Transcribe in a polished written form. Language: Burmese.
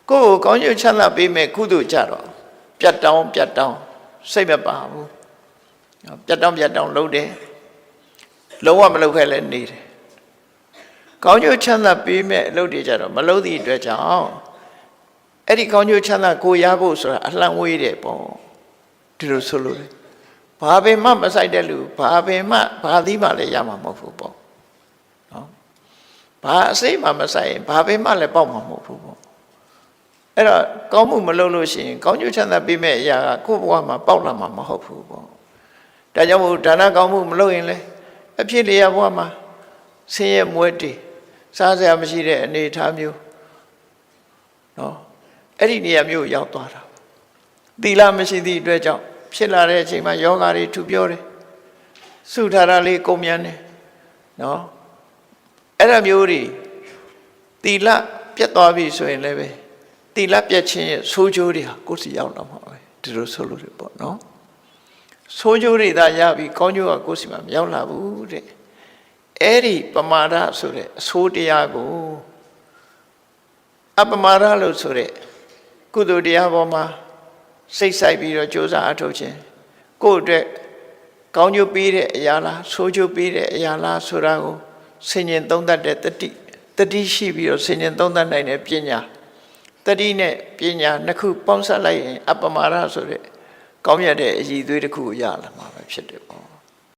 ကိုယ်ကောင်းကျိုးချမ်းသာပေးမဲ့ကုသိုလ်ကြတော့ပြတ်တောင်းစိတ်မပါဘူးပြတ်တောင်းလုပ်တယ်လုံးဝမလုပ်ခဲ့လဲနေတယ်ကောင်းကျိုးချမ်းသာပေးမဲ့အလုပ်တွေကြတော့မလုပ်သည့်အတွက်ကြောင့်အဲ့ဒီကောင်းကျိုးချမ်းသာကိုရဖို့ဆိုတာအလှမ်းဝေးတယ်ပေါ့ဒီလိုဆိုလို့ဘာပင်မှမဆိုင်တဲ့လူဘာပင်မှဘာသီးမှလည်းရမှာမဟုတ်ဘူးပေါ့နော်ဘာအစိမ့်မှမဆိုင်ဘာပင်မှလည်းပေါက်မှာမဟုတ်ဘူးပေါ့အဲ့တော့ကောင်းမှုမလုပ်လို့ရှိရင်ကောင်းကျိုးချမ်းသာပေးမဲ့အရာကကိုယ့်ဘဝမှာပေါက်လာမှာမဟုတ်ဘူးပေါ့ဒါကြောင့်မို့ဒါနကောင်းမှုမလုပ်ရင်လည်းအဖြစ်လျက်ဘဝမှာဆင်းရဲမွဲတေစားစရာမရှိတဲ့အနေအထားမျိုးနော်အဲ့ဒီနေရာမျိုးရောက်သွားတာသီလမရှိသည့်အတွက်ကြောင့်ဖြစ်လာတဲ့အချိန်မှာယောဂါတွေထူပြောတယ်စုထားတာလေးကုန်မြန်တယ်နော်အဲ့ဒါမျိုးတွေသီလပြတ်သွားပြီဆိုရင်လည်းပဲသီလပြတ်ခြင်းရဲ့ဆိုးကျိုးတွေဟာကိုယ်စီရောက်လာမှာပဲဒီလိုဆိုလို့ရပေါ့နော်ဆိုးကျိုးတွေသာရပြီးကောင်းကျိုးကကိုယ်စီမှာမရောက်လာဘူးတဲ့အဲ့ဒီပမာဒဆိုတဲ့အဆိုးတရားကိုအပမာဒလို့ဆိုတဲ့ကုသိုလ်တရားပေါ်မှာစိတ်ဆိုင်ပြီးတော့ကြိုးစားအထောက်ခြင်းကိုယ့်အတွက်ကောင်းကျိုးပေးတဲ့အရာလားဆိုးကျိုးပေးတဲ့အရာလားဆိုတာကိုဆင်ញင်သုံးသပ်တဲ့တတိရှိပြီးတော့ဆင်ញင်သုံးသပ်နိုင်တဲ့ပညာတတိနဲ့ပညာနှစ်ခုပေါင်းစပ်လိုက်ရင်အပမာဒဆိုတဲ့ကောင်းမြတ်တဲ့အရည်အသွေးတစ်ခုကိုရလာမှာပဲဖြစ်တယ်ပေါ့